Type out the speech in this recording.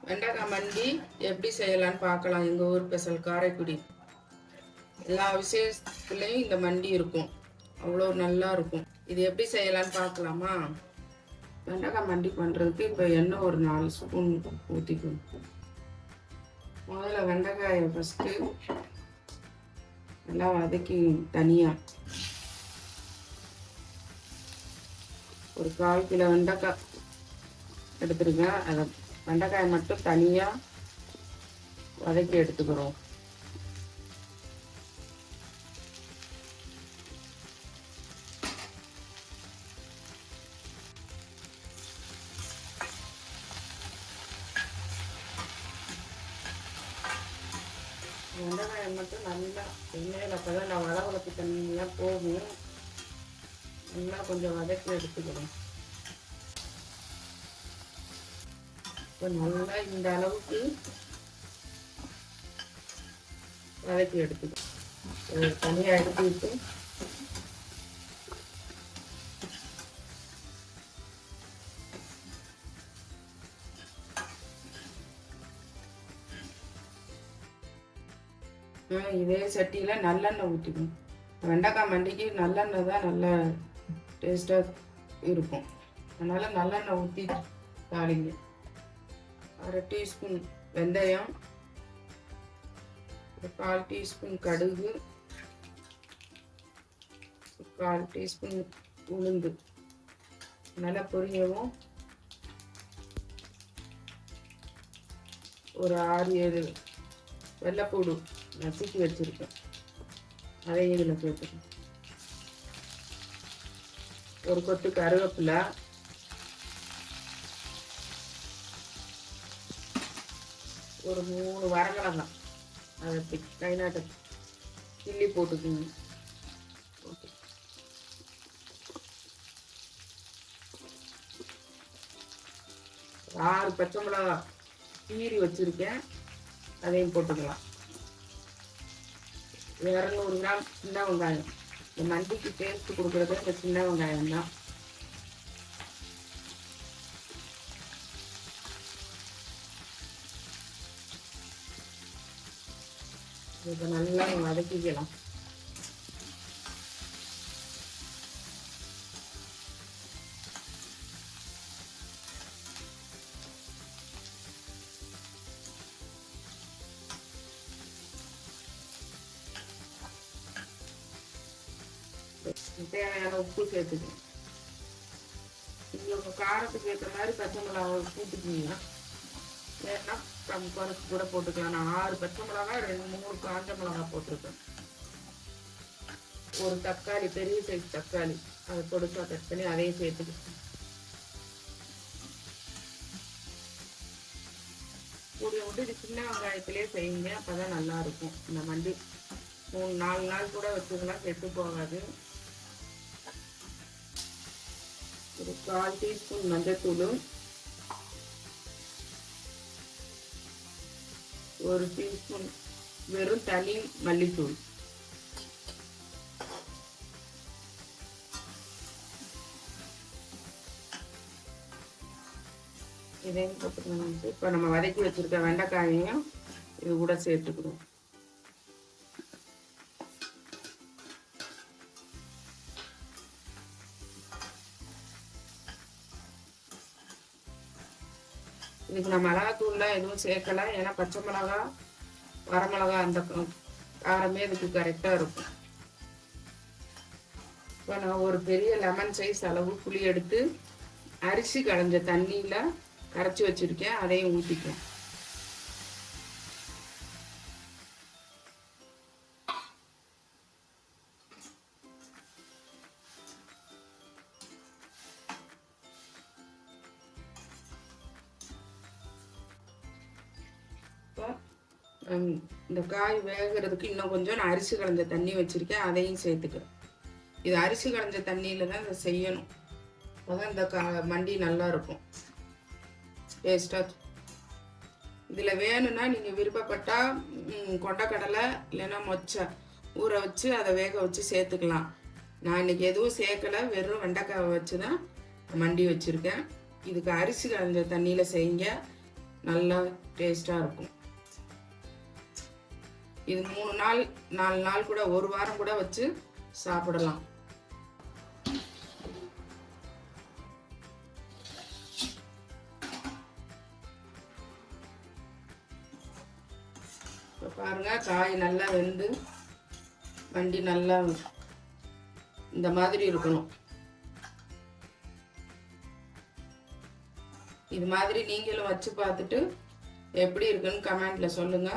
வெண்டைக்காய் மண்டி எப்படி செய்யலான்னு பார்க்கலாம். எங்கள் ஊர் ஸ்பெஷல் காரைக்குடி. எல்லா விசேஷத்துலேயும் இந்த மண்டி இருக்கும், அவ்வளோ நல்லா இருக்கும். இது எப்படி செய்யலான்னு பார்க்கலாமா? வெண்டைக்காய் மண்டி பண்ணுறதுக்கு இப்போ எண்ணெய் ஒரு 4 ஸ்பூன் ஊற்றிக்கணும். முதல்ல வெண்டைக்காயை ஃபஸ்ட்டு நல்லா வதக்கி தனியாக ஒரு 1/4 கிலோ வெண்டைக்காய் எடுத்துருக்கேன். அதை வெண்டைக்காயை மட்டும் தனியாக வதக்கி எடுத்துக்கிறோம். வெண்டைக்காயை மட்டும் நல்லா எண்ணெயில் அப்போ தான் நான் வளவளப்பு தண்ணியாக போகும். நல்லா கொஞ்சம் வதக்கி எடுத்துக்கிறோம். இப்போ நல்லா இந்த அளவுக்கு வதக்கி எடுத்துக்கணும். தனியாக எடுத்துக்கிட்டு இதே சட்டியில் நல்லெண்ணெய் ஊற்றிக்கணும். வெண்டைக்காய் மண்டிக்கு நல்லெண்ணெய் தான் நல்லா டேஸ்ட்டாக இருக்கும். அதனால் நல்லெண்ணெய் ஊற்றி தாளிங்க. 1/2 டீஸ்பூன் வெந்தயம், 1/4 டீஸ்பூன் கடுகு, 1/4 டீஸ்பூன் உளுந்து நல்லா பொரியவும் ஒரு 6-7 வெள்ளைப்பூடு நசுக்கி வச்சுருக்கேன், அதையும் இதில் சேர்த்துக்கணும். ஒரு கொத்து கருவேப்பிலை, ஒரு 3 வரமிளகாய் அதை கைநாட்டை கிள்ளி போட்டுக்கோங்க. ஓகே, 6 பச்சை மிளகாய் கீறி வச்சுருக்கேன், அதையும் போட்டுக்கலாம். 200 கிராம் சின்ன வெங்காயம். இந்த மண்டிக்கு டேஸ்ட் கொடுக்குறது இந்த சின்ன வெங்காயம் தான். இதை நல்லா வதக்கிக்கலாம். தேவையான உப்பு சேர்த்துக்கணும். உங்களுக்கு காரத்துக்கு ஏற்ற மாதிரி பச்சை மிளகாய் போட்டுக்கிங்கன்னா வேணா குறைச்சி கூட போட்டுக்கலாம். நான் 6 பச்சை மிளகாய் 2-3 காஞ்ச மிளகாய் போட்டிருக்கேன். ஒரு தக்காளி, பெரிய சைஸ் தக்காளி, அதை பொடிசா கட் பண்ணி அதையும் சேர்த்துக்கிட்டேன். கூடிய விட்டு இது சின்ன வெங்காயத்திலே செய்யுங்க, அப்போதான் நல்லா இருக்கும். இந்த மண்டி 3-4 நாள் கூட வச்சுக்கலாம், கெட்டு போகாது. ஒரு 1/4 டீஸ்பூன் மஞ்சத்தூள், 1 டீஸ்பூன் வெறும் தனி மல்லித்தூள், இதையும் போட்டுக்கணும். இப்போ நம்ம வதக்கி வச்சிருக்க வெண்டைக்காயையும் இது கூட சேர்த்துக்கிறோம். இதுக்கு நான் மிளகாத்தூள்லாம் எதுவும் சேர்க்கல, ஏன்னா பச்சை மிளகா வரமிளகா அந்த காரமே இதுக்கு கரெக்டாக இருக்கும். இப்போ நான் ஒரு பெரிய லெமன் சைஸ் அளவு புளி எடுத்து அரிசி களைஞ்ச தண்ணியில் கரைச்சி வச்சுருக்கேன், அதையும் ஊற்றிக்கலாம். இந்த காய் வேகிறதுக்கு இன்னும் கொஞ்சம் நான் அரிசி களைஞ்ச தண்ணி வச்சுருக்கேன், அதையும் சேர்த்துக்கிறேன். இது அரிசி களைஞ்ச தண்ணியில் தான் இதை செய்யணும், அப்போதான் இந்த மண்டி நல்லா இருக்கும், டேஸ்ட்டாக. இதில் வேணும்னா நீங்கள் விருப்பப்பட்டால் கொண்டக்கடலை இல்லைன்னா மொச்சை ஊற வச்சு அதை வேக வச்சு சேர்த்துக்கலாம். நான் இன்றைக்கி எதுவும் சேர்க்கலை, வெறும் வெண்டைக்காவை வச்சு தான் மண்டி வச்சுருக்கேன். இதுக்கு அரிசி களைஞ்ச தண்ணியில் செய்யுங்க, நல்லா டேஸ்ட்டாக இருக்கும். இது 3 நாள் 4 நாள் கூட 1 வாரம் கூட வச்சு சாப்பிடலாம். இப்போ பாருங்க, காய் நல்லா வெந்து மண்டி நல்லா இந்த மாதிரி இருக்கணும். இது மாதிரி நீங்களும் வச்சு பார்த்துட்டு எப்படி இருக்குன்னு கமெண்ட்ல சொல்லுங்க.